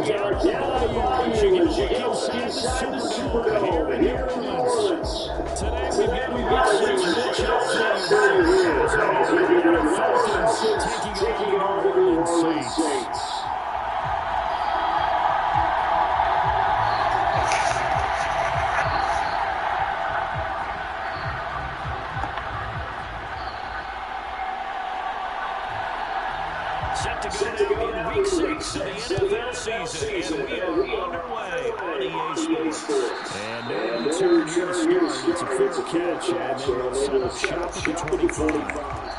yards down the line. You get inside the Superdome here in New Orleans. Today we've got a Week 6 matchup for you here. As we have the Falcons taking on the New Orleans Saints. Set to go now in Week 6 of the NFL season, and we are underway on EA Sports. And now the turn here to start. It's a fair catch, and then they'll set up shop at the 25.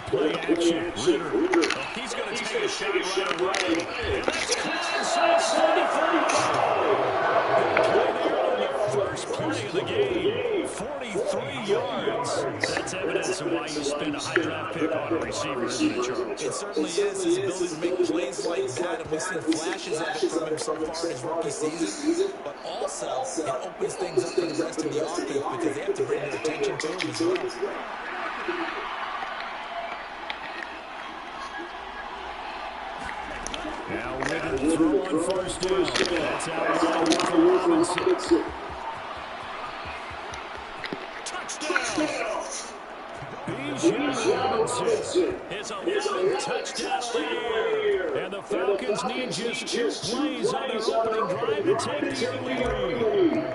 Play action. Ritter. Oh, he's going to take a shot right away. And that's inside the 35. First play of the game. 43 yards. That's evidence of why you spend a high draft pick on a receiver, isn't it, Charles? It certainly is. His ability to make plays like that, and we've seen flashes of it from him so far in his rookie season. But also, it opens things up for the rest of the offense because they have to bring their attention to him as well. Now Ritter throw on first down. That's out for Robinson. Touchdown! Bijan Robinson is a 11th touchdown of the year. And the Falcons need just 2 plays on their opening drive to take the early lead.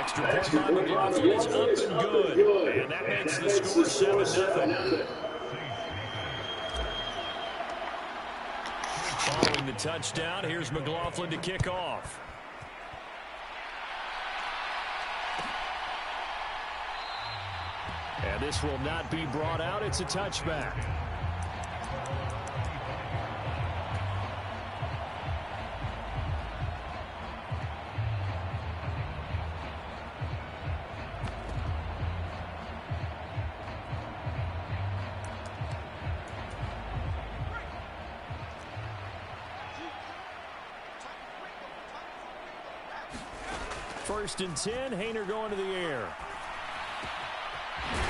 Extra point by McLaughlin is up and good. And that makes the score 7-0. Following the touchdown, here's McLaughlin to kick off. And this will not be brought out. It's a touchback. First and 10, Hayner going to the air.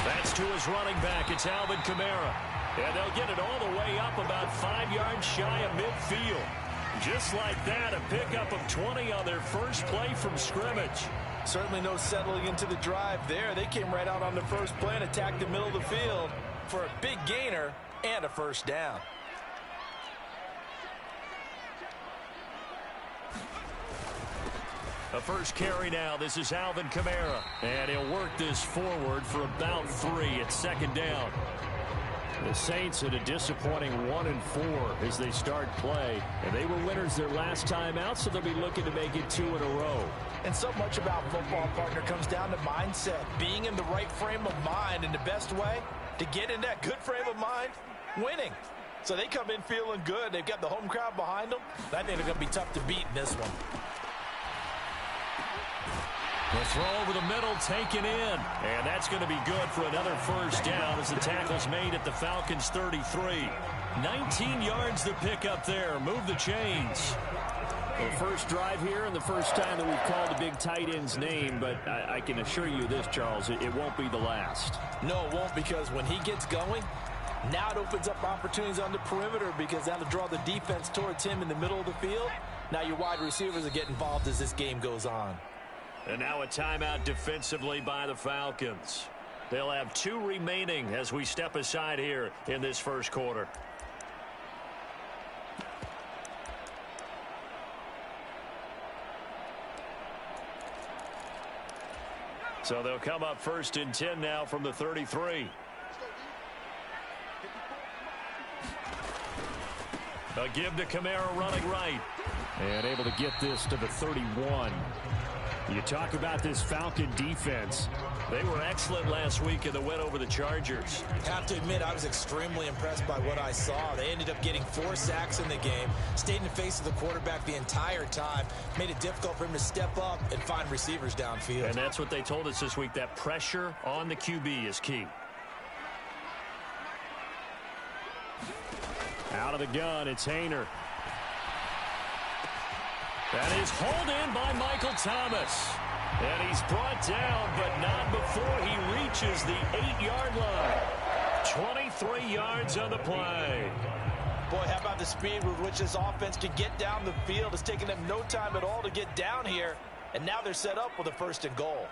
That's to his running back. It's Alvin Kamara. And they'll get it all the way up about 5 yards shy of midfield. Just like that, a pickup of 20 on their first play from scrimmage. Certainly no settling into the drive there. They came right out on the first play and attacked the middle of the field for a big gainer and a first down. A first carry now. This is Alvin Kamara. And he'll work this forward for about 3 at second down. The Saints at a disappointing 1-4 as they start play. And they were winners their last time out, so they'll be looking to make it 2 in a row. And so much about football, partner, comes down to mindset. Being in the right frame of mind, and the best way to get in that good frame of mind, winning. So they come in feeling good. They've got the home crowd behind them. I think they're going to be tough to beat in this one. The throw over the middle, taken in. And that's going to be good for another first down as the tackle's made at the Falcons' 33. 19 yards to pick up there. Move the chains. Well, first drive here and the first time that we've called a big tight end's name, but I can assure you this, Charles, it won't be the last. No, it won't, because when he gets going, now it opens up opportunities on the perimeter because that'll draw the defense towards him in the middle of the field. Now your wide receivers will get involved as this game goes on. And now a timeout defensively by the Falcons. They'll have 2 remaining as we step aside here in this first quarter. So they'll come up first and 10 now from the 33. A give to Kamara running right. And able to get this to the 31. You talk about this Falcon defense. They were excellent last week in the win over the Chargers. Have to admit, I was extremely impressed by what I saw. They ended up getting 4 sacks in the game, stayed in the face of the quarterback the entire time, made it difficult for him to step up and find receivers downfield. And that's what they told us this week, that pressure on the QB is key. Out of the gun, it's Haener. That is hauled in by Michael Thomas. And he's brought down, but not before he reaches the 8-yard line. 23 yards on the play. Boy, how about the speed with which this offense can get down the field? It's taken them no time at all to get down here. And now they're set up with a 1st and goal.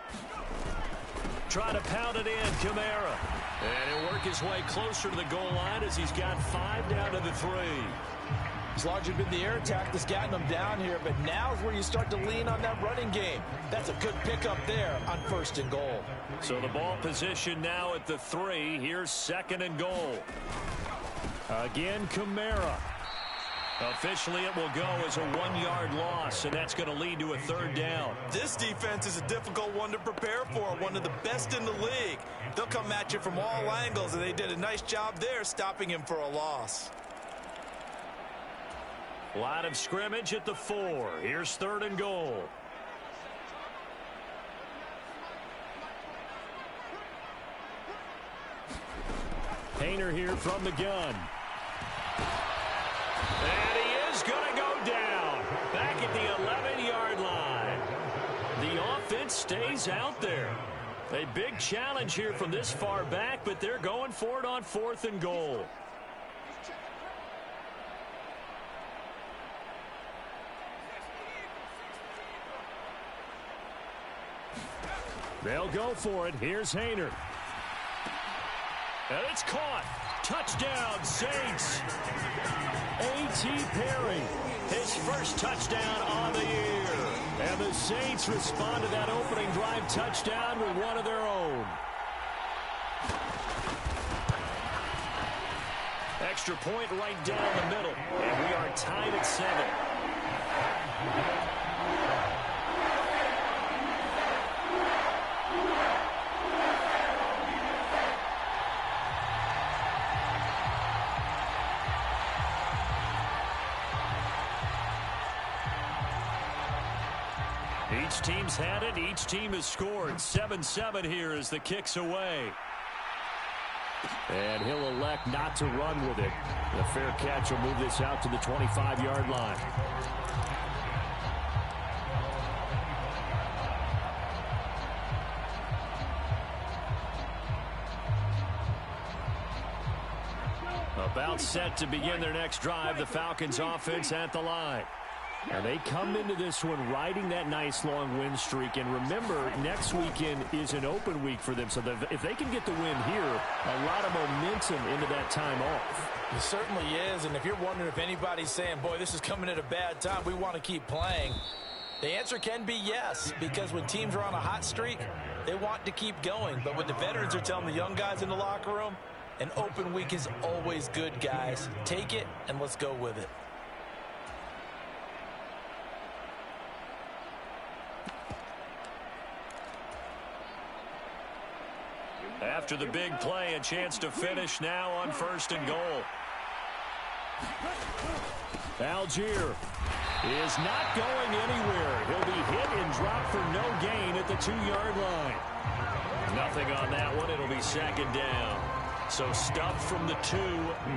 Try to pound it in, Kamara. And he'll work his way closer to the goal line as he's got 5 down to the 3. It's largely been the air attack that's gotten them down here, but now is where you start to lean on that running game. That's a good pickup there on 1st and goal. So the ball position now at the 3. Here's 2nd and goal. Again, Kamara. Officially, it will go as a 1-yard loss, and that's going to lead to a 3rd down. This defense is a difficult one to prepare for, one of the best in the league. They'll come at you from all angles, and they did a nice job there stopping him for a loss. Line of scrimmage at the 4. Here's 3rd and goal. Haener here from the gun. And he is going to go down. Back at the 11-yard line. The offense stays out there. A big challenge here from this far back, but they're going for it on 4th and goal. They'll go for it. Here's Haener. And it's caught. Touchdown, Saints. A.T. Perry. His first touchdown on the year. And the Saints respond to that opening drive touchdown with one of their own. Extra point right down the middle. And we are tied at 7. Each team's had it. Each team has scored. 7-7 here as the kick's away. And he'll elect not to run with it. The fair catch will move this out to the 25-yard line. About set to begin their next drive. The Falcons offense at the line. And they come into this one riding that nice long win streak. And remember, next weekend is an open week for them. So if they can get the win here, a lot of momentum into that time off. It certainly is. And if you're wondering if anybody's saying, boy, this is coming at a bad time, we want to keep playing, the answer can be yes. Because when teams are on a hot streak, they want to keep going. But when the veterans are telling the young guys in the locker room, an open week is always good, guys. Take it and let's go with it. After the big play, a chance to finish now on 1st and goal. Algier is not going anywhere. He'll be hit and dropped for no gain at the 2-yard line. Nothing on that one. It'll be 2nd down. So stuff from the 2.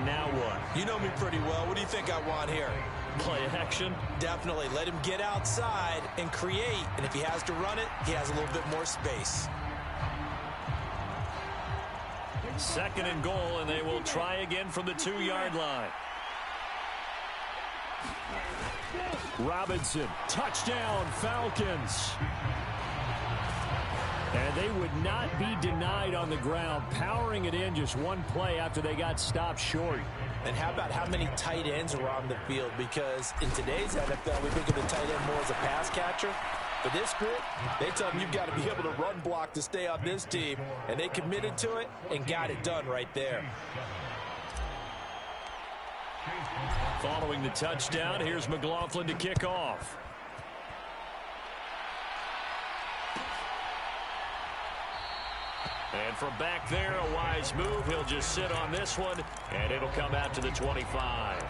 Now what? You know me pretty well. What do you think I want here? Play action? Definitely. Let him get outside and create. And if he has to run it, he has a little bit more space. 2nd and goal, and they will try again from the 2-yard line. Robinson, touchdown, Falcons. And they would not be denied on the ground, powering it in just one play after they got stopped short. And how about how many tight ends are on the field? Because in today's NFL, we think of the tight end more as a pass catcher. For this group, they tell them you've got to be able to run block to stay on this team. And they committed to it and got it done right there. Following the touchdown, here's McLaughlin to kick off. And from back there, a wise move. He'll just sit on this one, and it'll come out to the 25.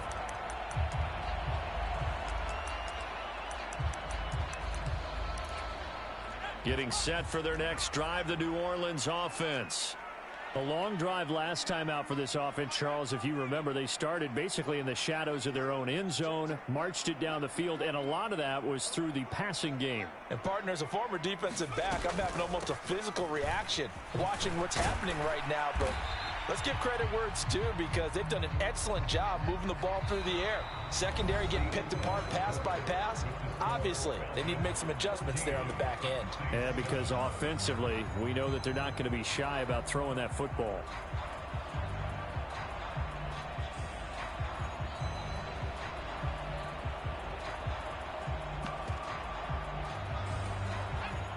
Getting set for their next drive, the New Orleans offense. A long drive last time out for this offense, Charles. If you remember, they started basically in the shadows of their own end zone, marched it down the field, and a lot of that was through the passing game. And, partner, as a former defensive back, I'm having almost a physical reaction watching what's happening right now. But let's give credit where it's due, because they've done an excellent job moving the ball through the air. Secondary getting picked apart pass by pass. Obviously, they need to make some adjustments there on the back end. Yeah, because offensively, we know that they're not going to be shy about throwing that football.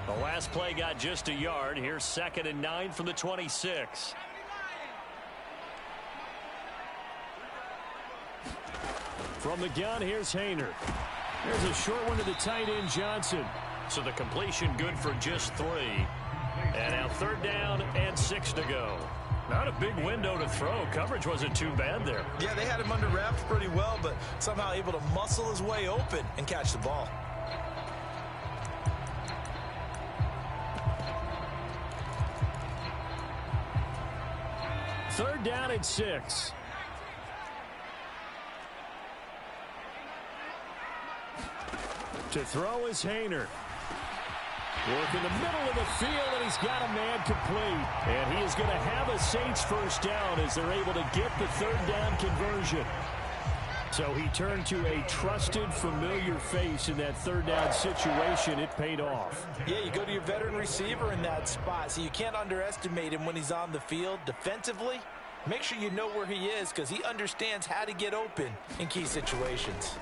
The last play got just a yard. Here's 2nd and 9 from the 26. From the gun, here's Hayner. There's a short one to the tight end, Johnson. So the completion good for just 3. And now 3rd down and 6 to go. Not a big window to throw. Coverage wasn't too bad there. Yeah, they had him under wraps pretty well, but somehow able to muscle his way open and catch the ball. Third down and 6. To throw is Hayner. Work in the middle of the field, and he's got a man complete. And he is going to have a Saints first down as they're able to get the 3rd down conversion. So he turned to a trusted, familiar face in that 3rd down situation. It paid off. Yeah, you go to your veteran receiver in that spot, so you can't underestimate him when he's on the field. Defensively, make sure you know where he is, because he understands how to get open in key situations.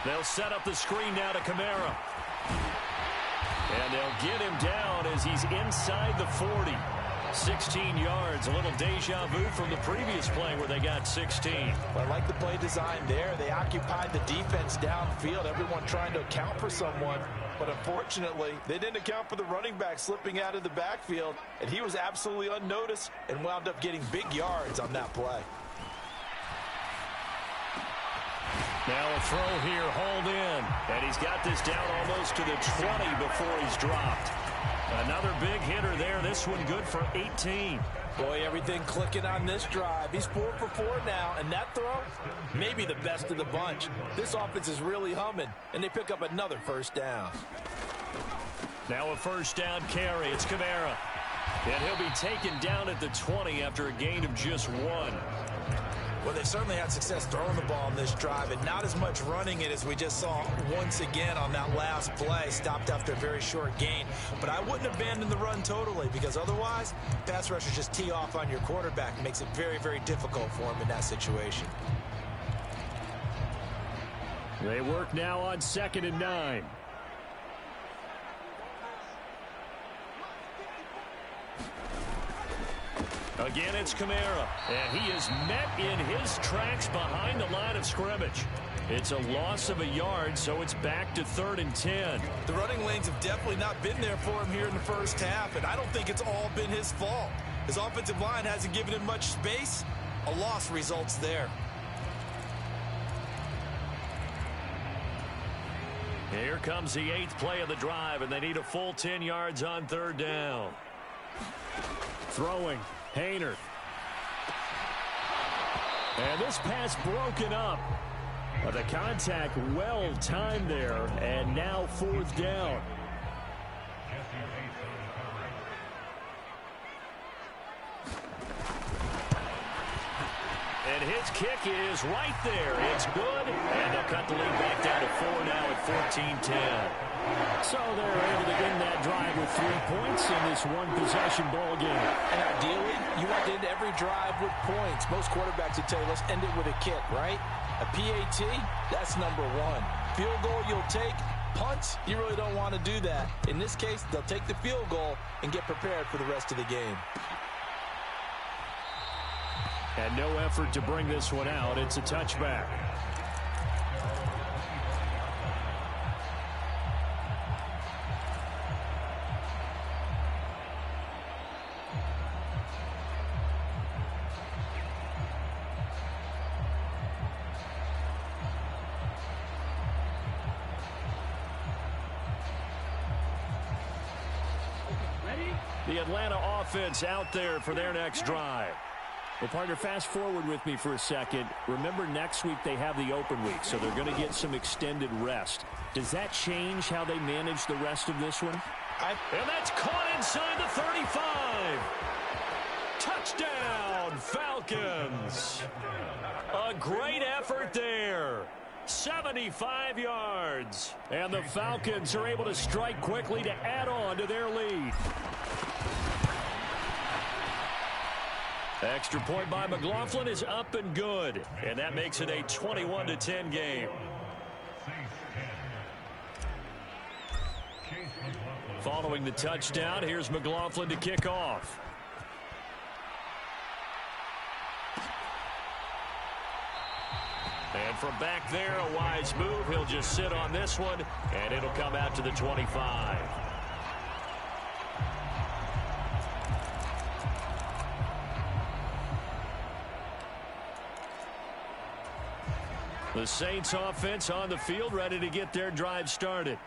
They'll set up the screen now to Kamara. And they'll get him down as he's inside the 40. 16 yards, a little deja vu from the previous play where they got 16. Well, I like the play design there. They occupied the defense downfield, everyone trying to account for someone. But unfortunately, they didn't account for the running back slipping out of the backfield, and he was absolutely unnoticed and wound up getting big yards on that play. Now a throw here, hauled in. And he's got this down almost to the 20 before he's dropped. Another big hitter there. This one good for 18. Boy, everything clicking on this drive. He's 4 for 4 now, and that throw, maybe the best of the bunch. This offense is really humming, and they pick up another first down. Now a first down carry. It's Kamara. And he'll be taken down at the 20 after a gain of just 1. Well, they certainly had success throwing the ball on this drive, and not as much running it as we just saw once again on that last play. Stopped after a very short gain. But I wouldn't abandon the run totally, because otherwise, pass rushers just tee off on your quarterback. It makes it very, very difficult for him in that situation. They work now on 2nd and 9. Again, it's Kamara, and he is met in his tracks behind the line of scrimmage. It's a loss of a yard, so it's back to 3rd and 10. The running lanes have definitely not been there for him here in the first half, and I don't think it's all been his fault. His offensive line hasn't given him much space. A loss results there. Here comes the 8th play of the drive, and they need a full 10 yards on 3rd down. Throwing. Hayner. And this pass broken up. But the contact well timed there. And now 4th down. And his kick is right there. It's good. And they'll cut the lead back down to 4 now at 14-10. So they're able to end that drive with 3 points in this one-possession ball game. And ideally, you want to end every drive with points. Most quarterbacks would tell you, let's end it with a kick, right? A PAT, that's number 1. Field goal you'll take. Punts, you really don't want to do that. In this case, they'll take the field goal and get prepared for the rest of the game. And no effort to bring this one out. It's a touchback. The Atlanta offense out there for their next drive. Well, partner, fast forward with me for a second. Remember, next week they have the open week, so they're going to get some extended rest. Does that change how they manage the rest of this one? And that's caught inside the 35. Touchdown, Falcons. A great effort there. 75 yards. And the Falcons are able to strike quickly to add on to their lead. Extra point by McLaughlin is up and good. And that makes it a 21-10 game. Following the touchdown, here's McLaughlin to kick off. And from back there, a wise move. He'll just sit on this one, and it'll come out to the 25. The Saints offense on the field, ready to get their drive started.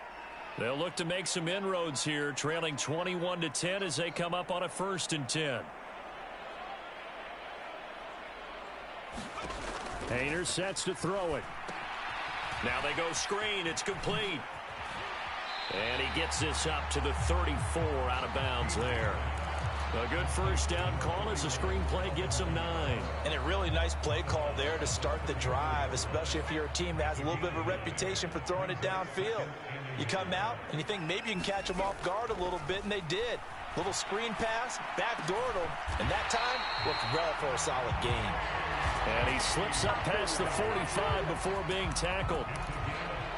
They'll look to make some inroads here, trailing 21-10 as they come up on a 1st and 10. Hayner sets to throw it. Now they go screen. It's complete. And he gets this up to the 34 out of bounds there. A good first down call as the screen play gets him 9. And a really nice play call there to start the drive, especially if you're a team that has a little bit of a reputation for throwing it downfield. You come out and you think maybe you can catch them off guard a little bit, and they did. Little screen pass, backdoored them, and that time worked well for a solid gain. And he slips up past the 45 before being tackled.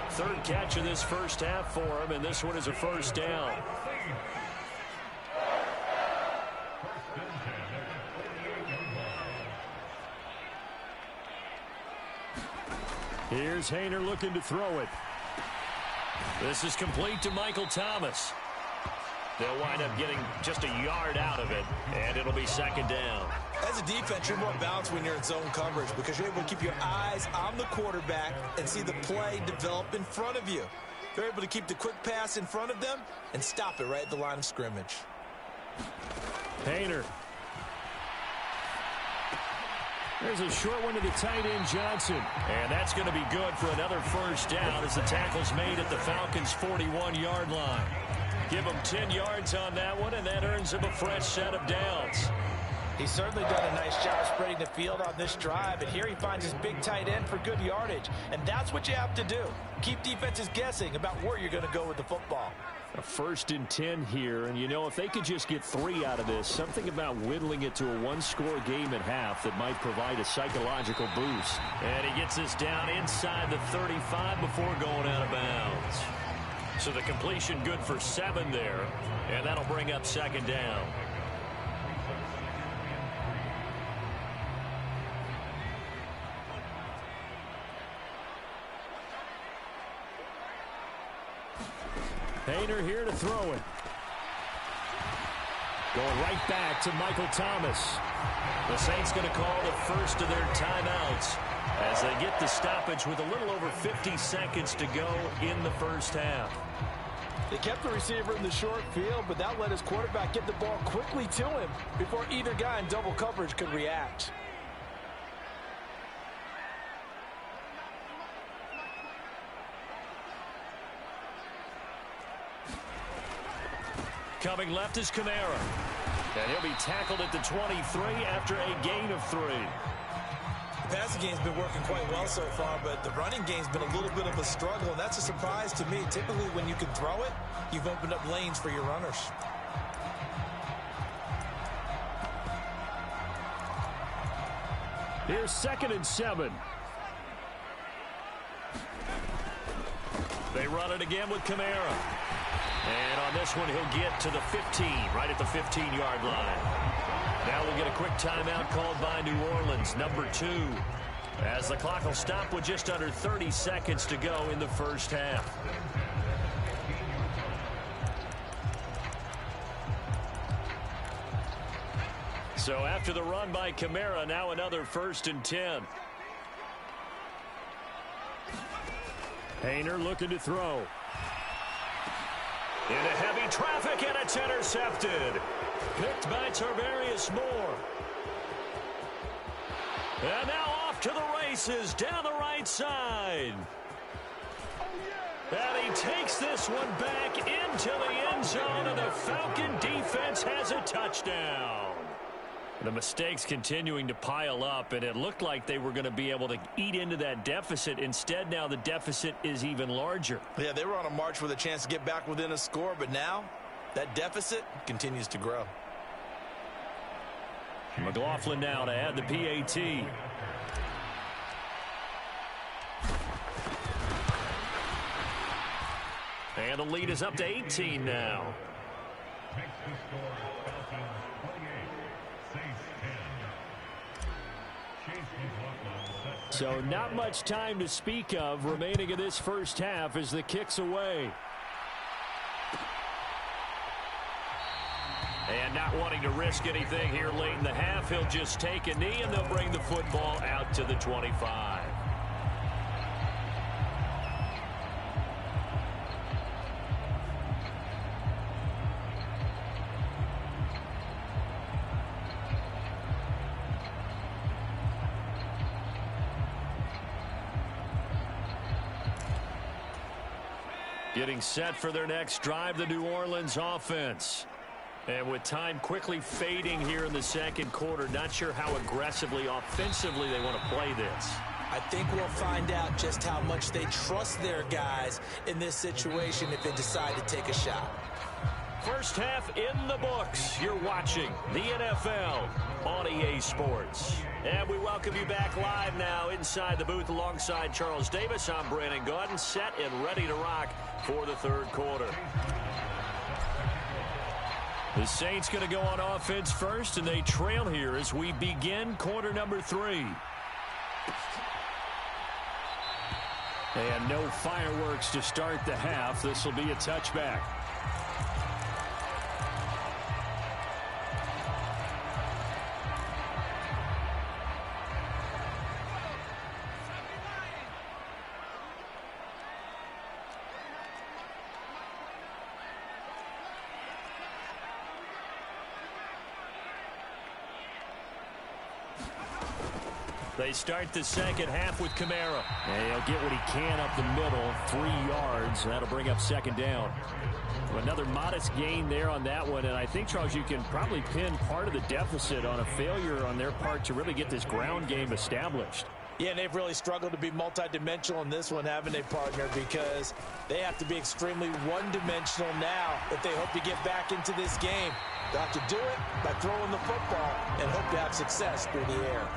3rd catch of this first half for him, and this one is a first down. Here's Hayner looking to throw it. This is complete to Michael Thomas. They'll wind up getting just a yard out of it, and it'll be 2nd down. As a defense, you're more balanced when you're in zone coverage because you're able to keep your eyes on the quarterback and see the play develop in front of you. They're able to keep the quick pass in front of them and stop it right at the line of scrimmage. Hayner. There's a short one to the tight end, Johnson. And that's going to be good for another first down as the tackle's made at the Falcons' 41-yard line. Give him 10 yards on that one, and that earns him a fresh set of downs. He's certainly done a nice job spreading the field on this drive, and here he finds his big tight end for good yardage. And that's what you have to do. Keep defenses guessing about where you're going to go with the football. A 1st and 10 here, and you know, if they could just get 3 out of this, something about whittling it to a 1-score game at half that might provide a psychological boost. And he gets this down inside the 35 before going out of bounds. So the completion good for 7 there, and that'll bring up 2nd down. Hayner here to throw it. Going right back to Michael Thomas. The Saints going to call the first of their timeouts as they get the stoppage with a little over 50 seconds to go in the first half. They kept the receiver in the short field, but that let his quarterback get the ball quickly to him before either guy in double coverage could react. Coming left is Kamara. And he'll be tackled at the 23 after a gain of 3. The passing game's been working quite well so far, but the running game's been a little bit of a struggle, and that's a surprise to me. Typically, when you can throw it, you've opened up lanes for your runners. Here's 2nd and 7. They run it again with Kamara. And on this one, he'll get to the 15, right at the 15-yard line. Now we'll get a quick timeout called by New Orleans, number 2, as the clock will stop with just under 30 seconds to go in the first half. So after the run by Kamara, now another 1st and 10. Hayner looking to throw. Into heavy traffic, and it's intercepted. Picked by Tarvarius Moore. And now off to the races down the right side. And he takes this one back into the end zone, and the Falcon defense has a touchdown. The mistakes continuing to pile up, and it looked like they were going to be able to eat into that deficit. Instead, now the deficit is even larger. Yeah, they were on a march with a chance to get back within a score, but now that deficit continues to grow. McLaughlin now to add the PAT. And the lead is up to 18 now. So not much time to speak of remaining in this first half as the kick's away. And not wanting to risk anything here late in the half, he'll just take a knee and they'll bring the football out to the 25. Getting set for their next drive, the New Orleans offense. And with time quickly fading here in the second quarter, not sure how aggressively, offensively they want to play this. I think we'll find out just how much they trust their guys in this situation if they decide to take a shot. First half in the books. You're watching the NFL on EA Sports. And we welcome you back live now inside the booth alongside Charles Davis. I'm Brandon Gaudin, set and ready to rock for the third quarter. The Saints going to go on offense first, and they trail here as we begin quarter number 3. And no fireworks to start the half. This will be a touchback. They start the second half with Kamara. And he'll get what he can up the middle, 3 yards. That'll bring up second down. Another modest gain there on that one, and I think, Charles, you can probably pin part of the deficit on a failure on their part to really get this ground game established. Yeah, and they've really struggled to be multidimensional in this one, haven't they, partner? Because they have to be extremely one-dimensional now if they hope to get back into this game. They'll have to do it by throwing the football and hope to have success through the air.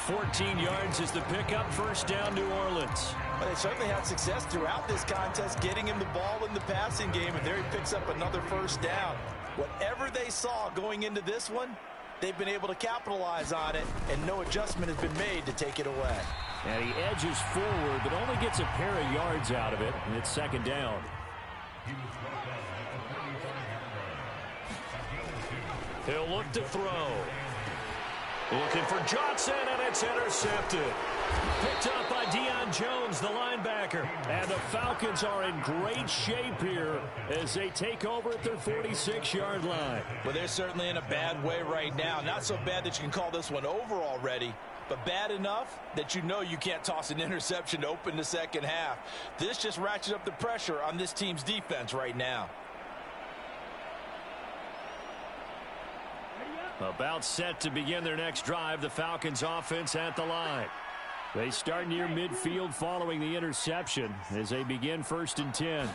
14 yards is the pickup, first down, New Orleans. Well, they certainly had success throughout this contest, getting him the ball in the passing game, and there he picks up another first down. Whatever they saw going into this one, they've been able to capitalize on it, and no adjustment has been made to take it away. And he edges forward, but only gets a pair of yards out of it, and it's second down. He'll look to throw. Looking for Johnson, and it's intercepted. Picked up by Deion Jones, the linebacker. And the Falcons are in great shape here as they take over at their 46-yard line. Well, they're certainly in a bad way right now. Not so bad that you can call this one over already, but bad enough that you know you can't toss an interception to open the second half. This just ratchets up the pressure on this team's defense right now. About set to begin their next drive, the Falcons offense at the line. They start near midfield following the interception as they begin 1st and 10.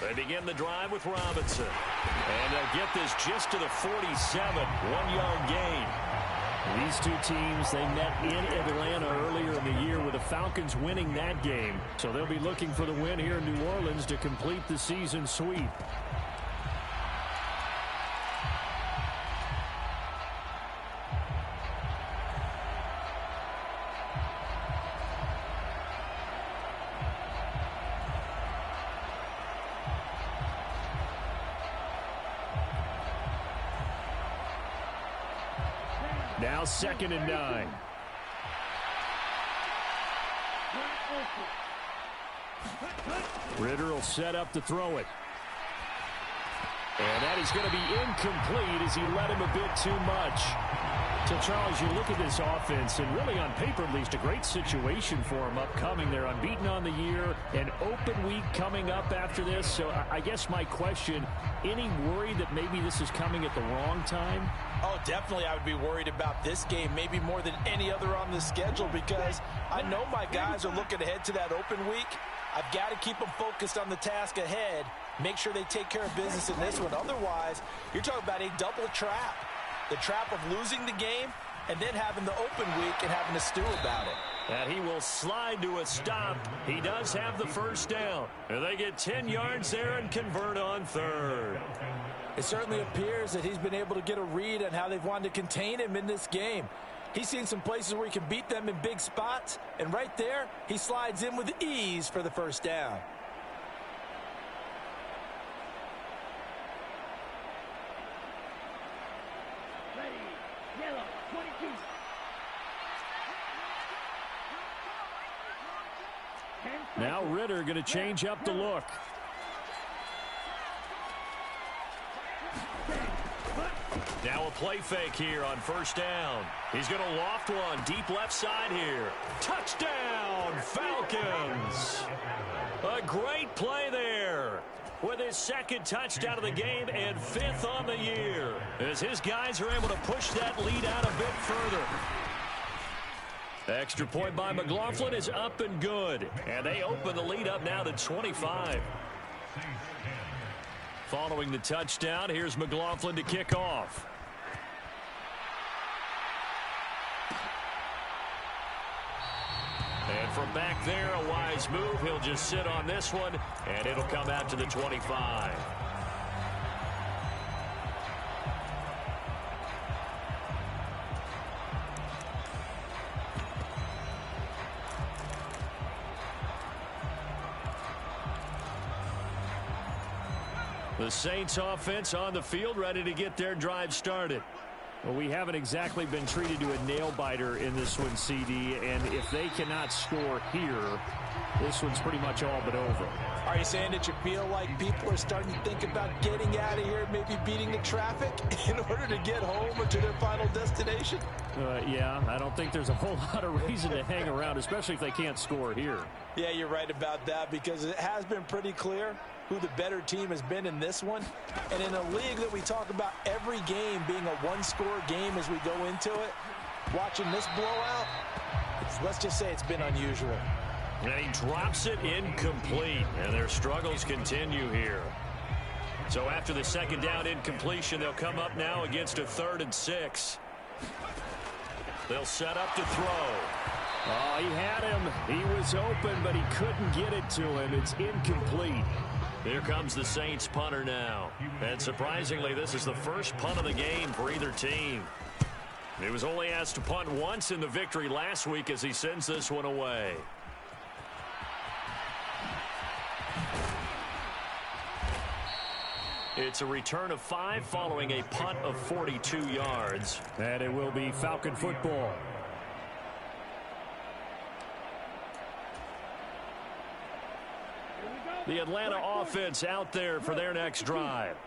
They begin the drive with Robinson. And they'll get this just to the 47, 1-yard gain. These two teams, they met in Atlanta earlier in the year with the Falcons winning that game. So they'll be looking for the win here in New Orleans to complete the season sweep. Now 2nd and 9. Ritter will set up to throw it. And that is going to be incomplete as he led him a bit too much. So, Charles, you look at this offense, and really on paper at least, a great situation for them upcoming. They're unbeaten on the year, an open week coming up after this. So I guess my question, any worry that maybe this is coming at the wrong time? Oh, definitely I would be worried about this game, maybe more than any other on the schedule, because I know my guys are looking ahead to that open week. I've got to keep them focused on the task ahead, make sure they take care of business in this one. Otherwise, you're talking about a double trap. The trap of losing the game and then having the open week and having to stew about it. And he will slide to a stop. He does have the first down. And they get 10 yards there and convert on third. It certainly appears that he's been able to get a read on how they've wanted to contain him in this game. He's seen some places where he can beat them in big spots. And right there, he slides in with ease for the first down. Now Ritter going to change up the look. Now a play fake here on first down. He's going to loft one deep left side here. Touchdown, Falcons. A great play there with his second touchdown of the game and 5th on the year, as his guys are able to push that lead out a bit further. Extra point by McLaughlin is up and good. And they open the lead up now to 25. Following the touchdown, here's McLaughlin to kick off. And from back there, a wise move. He'll just sit on this one, and it'll come out to the 25. The Saints offense on the field, ready to get their drive started. Well, we haven't exactly been treated to a nail-biter in this one, CD, and if they cannot score here, this one's pretty much all but over. Are you saying that you feel like people are starting to think about getting out of here, maybe beating the traffic in order to get home or to their final destination? Yeah, I don't think there's a whole lot of reason to hang around, especially if they can't score here. Yeah, you're right about that, because it has been pretty clear who the better team has been in this one. And in a league that we talk about every game being a one-score game as we go into it, watching this blowout, let's just say it's been unusual. And he drops it incomplete, and their struggles continue here. So after the second down incompletion, they'll come up now against a 3rd and 6. They'll set up to throw. Oh, he had him. He was open, but he couldn't get it to him. It's incomplete. Here comes the Saints punter now. And surprisingly, this is the first punt of the game for either team. He was only asked to punt once in the victory last week as he sends this one away. It's a return of 5 following a punt of 42 yards. And it will be Falcon football. The Atlanta offense out there for their next drive.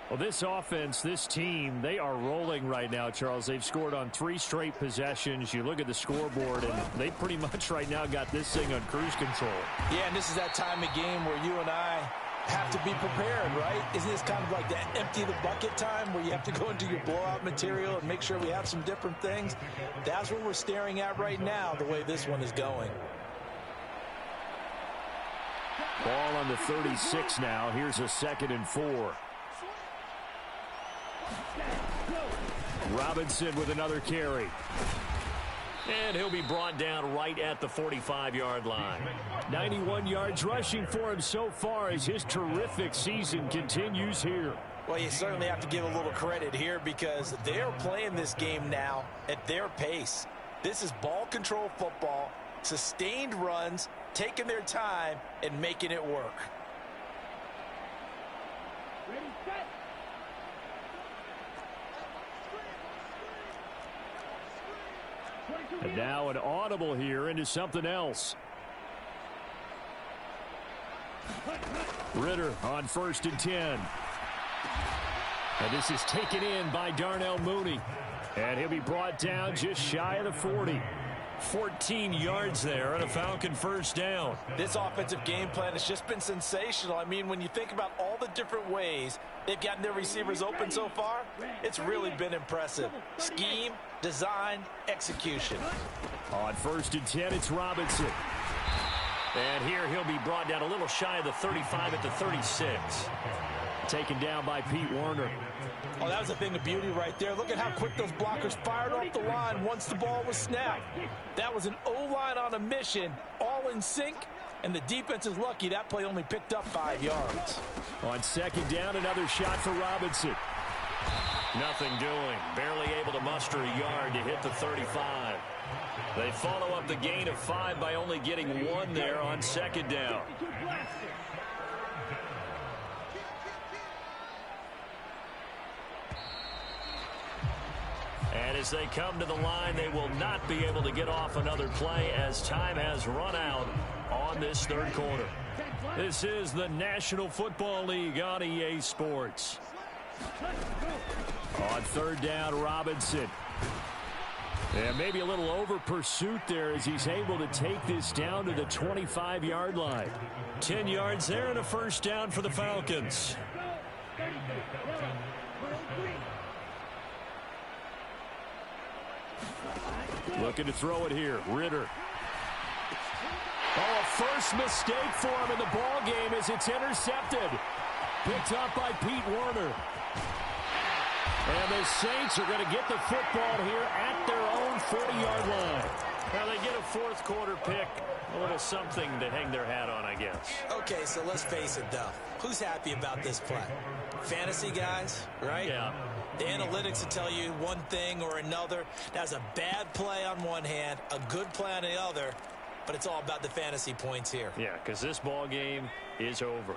Well, this offense, this team, they are rolling right now, Charles. They've scored on 3 straight possessions. You look at the scoreboard, and they pretty much right now got this thing on cruise control. Yeah, and this is that time of game where you and I have to be prepared, right? Isn't this kind of like that empty the bucket time where you have to go into your blowout material and make sure we have some different things? That's what we're staring at right now, the way this one is going. Ball on the 36 now. Here's a 2nd and 4. Robinson with another carry. And he'll be brought down right at the 45-yard line. 91 yards rushing for him so far as his terrific season continues here. Well, you certainly have to give a little credit here because they're playing this game now at their pace. This is ball control football, sustained runs, taking their time and making it work. Ready, set. And now an audible here into something else. Ritter on 1st and 10. And this is taken in by Darnell Mooney. And he'll be brought down just shy of the 40. 14 yards there and a Falcon first down. This offensive game plan has just been sensational. I mean, when you think about all the different ways they've gotten their receivers open so far, it's really been impressive. Scheme, design, execution. On 1st and 10, it's Robinson. And here he'll be brought down a little shy of the 35 at the 36. Taken down by Pete Werner. Oh, that was a thing of beauty right there. Look at how quick those blockers fired off the line once the ball was snapped. That was an O-line on a mission, all in sync, and the defense is lucky that play only picked up 5 yards. On 2nd down, another shot for Robinson. Nothing doing. Barely able to muster a yard to hit the 35. They follow up the gain of 5 by only getting 1 there on 2nd down. And as they come to the line, they will not be able to get off another play as time has run out on this 3rd quarter. This is the National Football League on EA Sports. On 3rd down, Robinson. And maybe a little over pursuit there as he's able to take this down to the 25-yard line. 10 yards there and a first down for the Falcons. Looking to throw it here. Ritter. Oh, a first mistake for him in the ball game as it's intercepted. Picked up by Pete Werner. And the Saints are going to get the football here at their own 40-yard line. Now they get a 4th quarter pick. A little something to hang their hat on, I guess. Okay, so let's face it, though. Who's happy about this play? Fantasy guys, right? Yeah. The analytics will tell you one thing or another. That's a bad play on one hand, a good play on the other, but it's all about the fantasy points here. Yeah, because this ball game is over.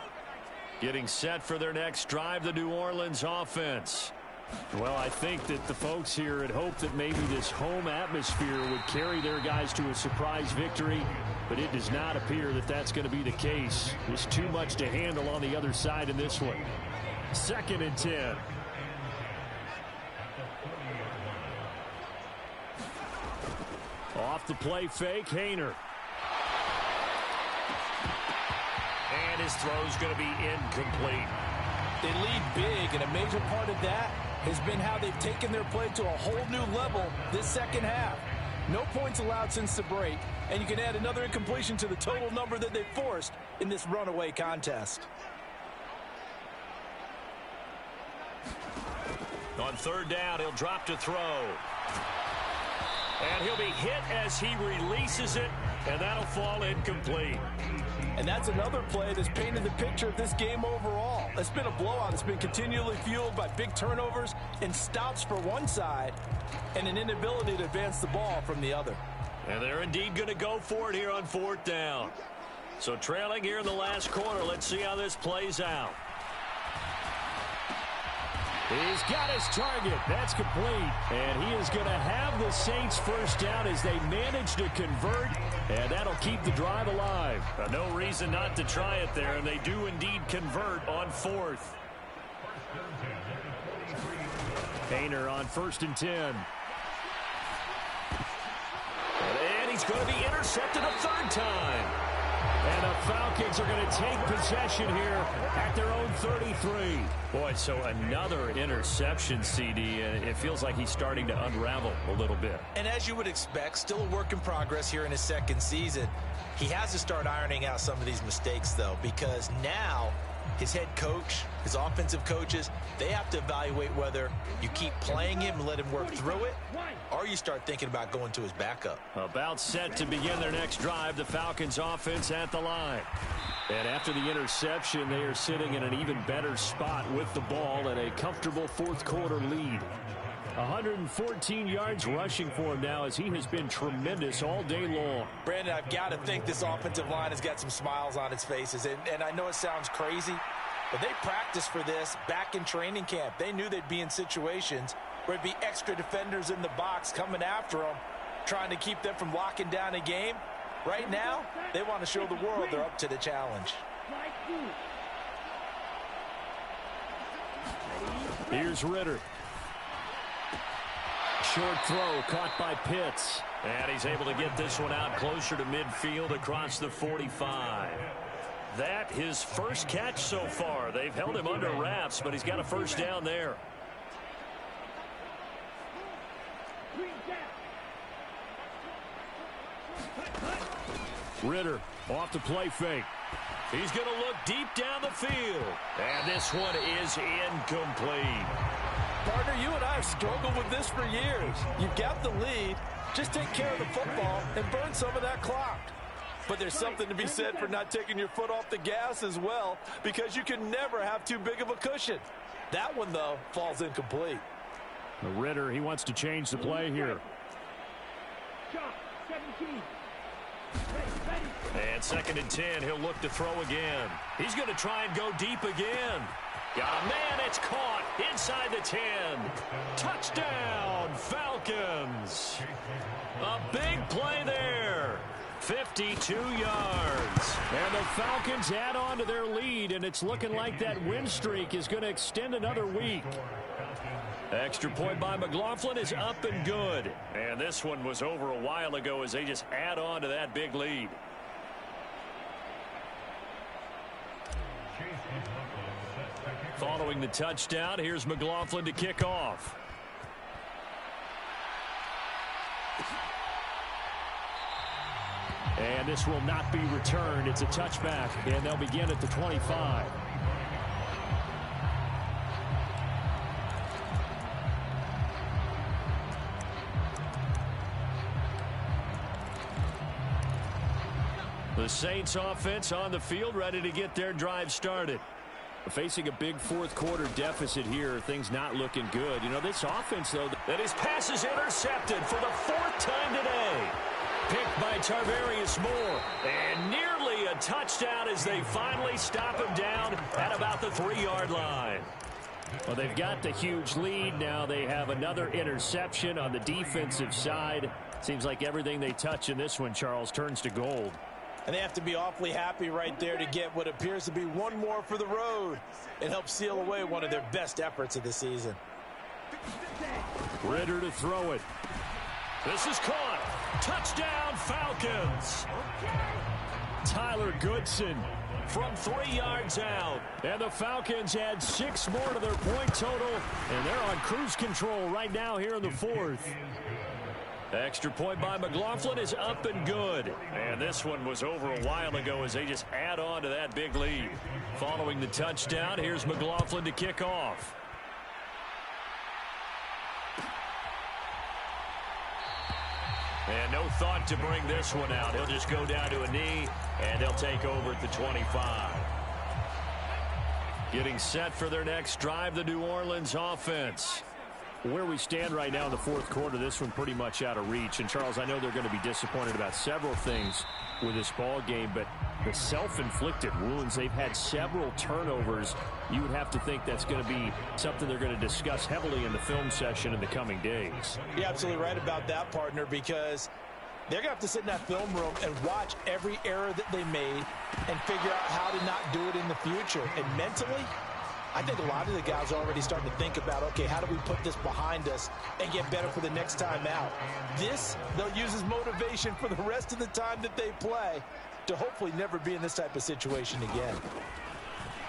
Getting set for their next drive, the New Orleans offense. Well, I think that the folks here had hoped that maybe this home atmosphere would carry their guys to a surprise victory, but it does not appear that that's going to be the case. There's too much to handle on the other side in this one. 2nd and 10. Off the play fake, Hayner. And his throw's going to be incomplete. They lead big, and a major part of that has been how they've taken their play to a whole new level this 2nd half. No points allowed since the break, and you can add another incompletion to the total number that they've forced in this runaway contest. On 3rd down, he'll drop to throw. And he'll be hit as he releases it, and that'll fall incomplete. And that's another play that's painted the picture of this game overall. It's been a blowout. It's been continually fueled by big turnovers and stops for one side and an inability to advance the ball from the other. And they're indeed going to go for it here on 4th down. So trailing here in the last quarter, let's see how this plays out. He's got his target. That's complete. And he is going to have the Saints first down as they manage to convert. And that'll keep the drive alive. No reason not to try it there. And they do indeed convert on 4th. Hayner on 1st and 10. And he's going to be intercepted a 3rd time. And the Falcons are going to take possession here at their own 33. Boy, so another interception, CD, and it feels like he's starting to unravel a little bit. And as you would expect, still a work in progress here in his 2nd season. He has to start ironing out some of these mistakes, though, because now his head coach, his offensive coaches, they have to evaluate whether you keep playing him and let him work through it, or you start thinking about going to his backup. About set to begin their next drive, the Falcons offense at the line. And after the interception, they are sitting in an even better spot with the ball and a comfortable 4th quarter lead. 114 yards rushing for him now as he has been tremendous all day long. Brandon, I've got to think this offensive line has got some smiles on its faces. And I know it sounds crazy, but they practiced for this back in training camp. They knew they'd be in situations where it'd be extra defenders in the box coming after them, trying to keep them from locking down a game. Right now, they want to show the world they're up to the challenge. Here's Ritter. Short throw caught by Pitts. And he's able to get this one out closer to midfield across the 45. That his first catch so far. They've held him under wraps, but he's got a first down there. Ritter off the play fake. He's going to look deep down the field. And this one is incomplete. Partner, you and I have struggled with this for years. You've got the lead. Just take care of the football and burn some of that clock. But there's something to be said for not taking your foot off the gas as well, because you can never have too big of a cushion. That one, though, falls incomplete. The Ritter, he wants to change the play here. And 2nd and 10, he'll look to throw again. He's going to try and go deep again. Man, it's caught inside the 10. Touchdown, Falcons. A big play there. 52 yards. And the Falcons add on to their lead, and it's looking like that win streak is going to extend another week. Extra point by McLaughlin is up and good. And this one was over a while ago as they just add on to that big lead. Following the touchdown, here's McLaughlin to kick off. And this will not be returned. It's a touchback, and they'll begin at the 25. The Saints offense on the field, ready to get their drive started. Facing a big fourth quarter deficit here, things not looking good. You know, this offense, though. And his pass is intercepted for the 4th time today. Picked by Tarvarius Moore. And nearly a touchdown as they finally stop him down at about the 3-yard line. Well, they've got the huge lead. Now they have another interception on the defensive side. Seems like everything they touch in this one, Charles, turns to gold. And they have to be awfully happy right there to get what appears to be one more for the road and help seal away one of their best efforts of the season. Ritter to throw it. This is caught. Touchdown, Falcons. Tyler Goodson from 3 yards out. And the Falcons add 6 more to their point total, and they're on cruise control right now here in the 4th. Extra point by McLaughlin is up and good. And this one was over a while ago as they just add on to that big lead. Following the touchdown, here's McLaughlin to kick off. And no thought to bring this one out. He'll just go down to a knee, and they'll take over at the 25. Getting set for their next drive, the New Orleans offense. Where we stand right now in the fourth quarter, this one pretty much out of reach. And, Charles, I know they're going to be disappointed about several things with this ball game, but the self-inflicted wounds, they've had several turnovers. You would have to think that's going to be something they're going to discuss heavily in the film session in the coming days. You're absolutely right about that, partner, because they're going to have to sit in that film room and watch every error that they made and figure out how to not do it in the future. And mentally, I think a lot of the guys are already starting to think about, okay, how do we put this behind us and get better for the next time out? This, they'll use as motivation for the rest of the time that they play to hopefully never be in this type of situation again.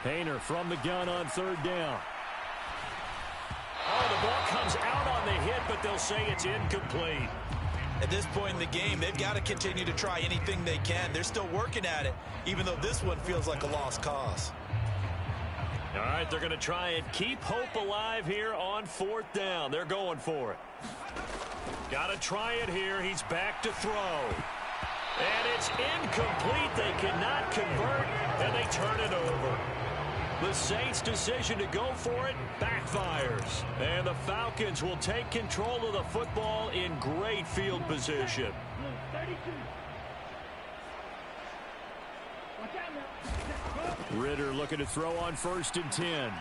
Hayner from the gun on 3rd down. Oh, the ball comes out on the hit, but they'll say it's incomplete. At this point in the game, they've got to continue to try anything they can. They're still working at it, even though this one feels like a lost cause. All right, they're going to try and keep hope alive here on 4th down. They're going for it. Got to try it here. He's back to throw. And it's incomplete. They cannot convert, and they turn it over. The Saints' decision to go for it backfires. And the Falcons will take control of the football in great field position. Ritter looking to throw on 1st and 10.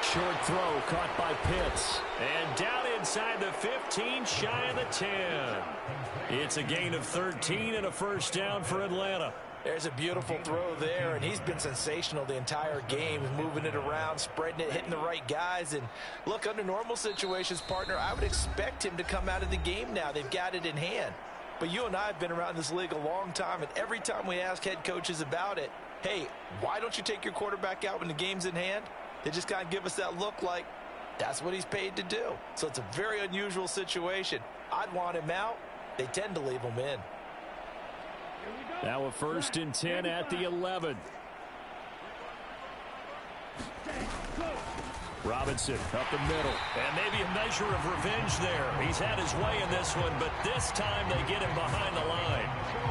Short throw caught by Pitts. And down inside the 15, shy of the 10. It's a gain of 13 and a first down for Atlanta. There's a beautiful throw there, and he's been sensational the entire game, moving it around, spreading it, hitting the right guys. And look, under normal situations, partner, I would expect him to come out of the game now. They've got it in hand. But you and I have been around this league a long time, and every time we ask head coaches about it, hey, why don't you take your quarterback out when the game's in hand? They just kind of give us that look like that's what he's paid to do. So it's a very unusual situation. I'd want him out. They tend to leave him in. Now a 1st and 10 at the 11. Robinson up the middle. And maybe a measure of revenge there. He's had his way in this one, but this time they get him behind the line.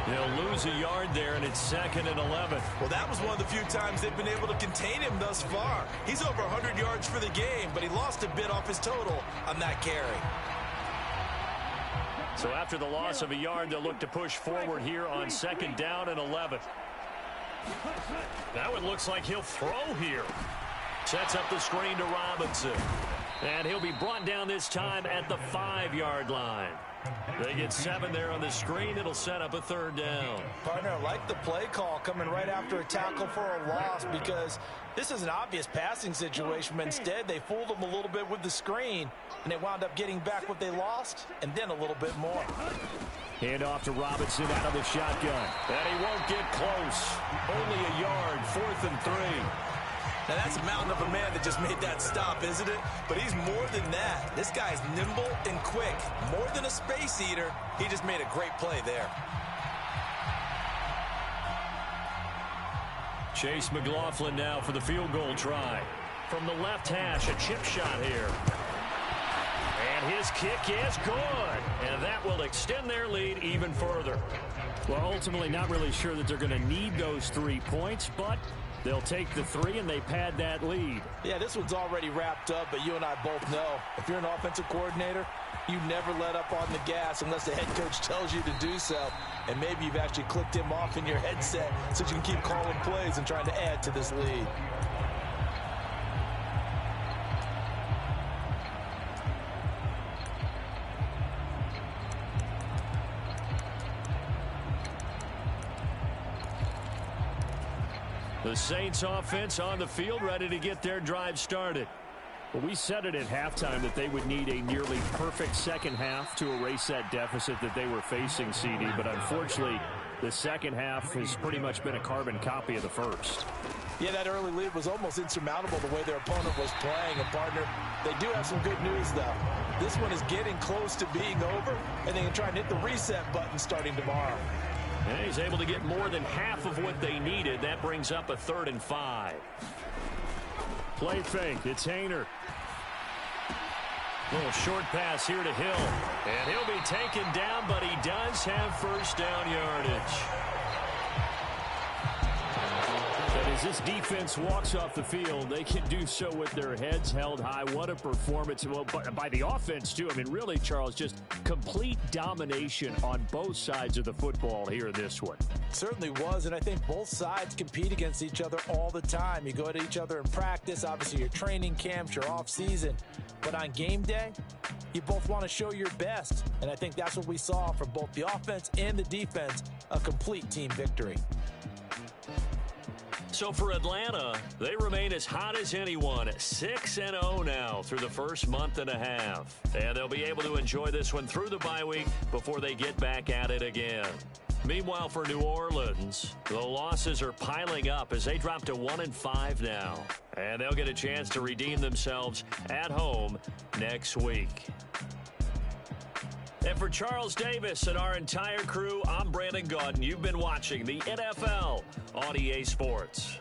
They'll lose a yard there, and it's 2nd and 11. Well, that was one of the few times they've been able to contain him thus far. He's over 100 yards for the game, but he lost a bit off his total on that carry. So after the loss of a yard, they'll look to push forward here on 2nd down and 11. Now it looks like he'll throw here. Sets up the screen to Robinson. And he'll be brought down this time at the 5-yard line. They get 7 there on the screen. It'll set up a 3rd down. Partner, I like the play call coming right after a tackle for a loss, because this is an obvious passing situation, but instead they fooled them a little bit with the screen, and they wound up getting back what they lost and then a little bit more. Hand off to Robinson out of the shotgun. And he won't get close. Only a yard, 4th and 3. Now, that's a mountain of a man that just made that stop, isn't it? But he's more than that. This guy's nimble and quick. More than a space eater, he just made a great play there. Chase McLaughlin now for the field goal try. From the left hash, a chip shot here. And his kick is good. And that will extend their lead even further. Well, ultimately not really sure that they're going to need those 3 points, but they'll take the 3 and they pad that lead. Yeah, this one's already wrapped up, but you and I both know if you're an offensive coordinator, you never let up on the gas unless the head coach tells you to do so. And maybe you've actually clicked him off in your headset so you can keep calling plays and trying to add to this lead. The Saints offense on the field, ready to get their drive started. Well, we said it at halftime that they would need a nearly perfect second half to erase that deficit that they were facing, CD. But unfortunately, the second half has pretty much been a carbon copy of the first. Yeah, that early lead was almost insurmountable the way their opponent was playing. And, partner, they do have some good news, though. This one is getting close to being over, and they can try and hit the reset button starting tomorrow. And he's able to get more than half of what they needed. That brings up a 3rd and 5. Play fake. It's Hayner. Little short pass here to Hill. And he'll be taken down, but he does have first down yardage. As this defense walks off the field, they can do so with their heads held high. What a performance. Well, by the offense, too. I mean, really, Charles, just complete domination on both sides of the football here in this one. Certainly was, and I think both sides compete against each other all the time. You go to each other in practice, obviously your training camps, your off-season. But on game day, you both want to show your best. And I think that's what we saw from both the offense and the defense, a complete team victory. So for Atlanta, they remain as hot as anyone, 6-0 now through the first month and a half. And they'll be able to enjoy this one through the bye week before they get back at it again. Meanwhile, for New Orleans, the losses are piling up as they drop to 1-5 now. And they'll get a chance to redeem themselves at home next week. And for Charles Davis and our entire crew, I'm Brandon Gaudin. You've been watching the NFL on EA Sports.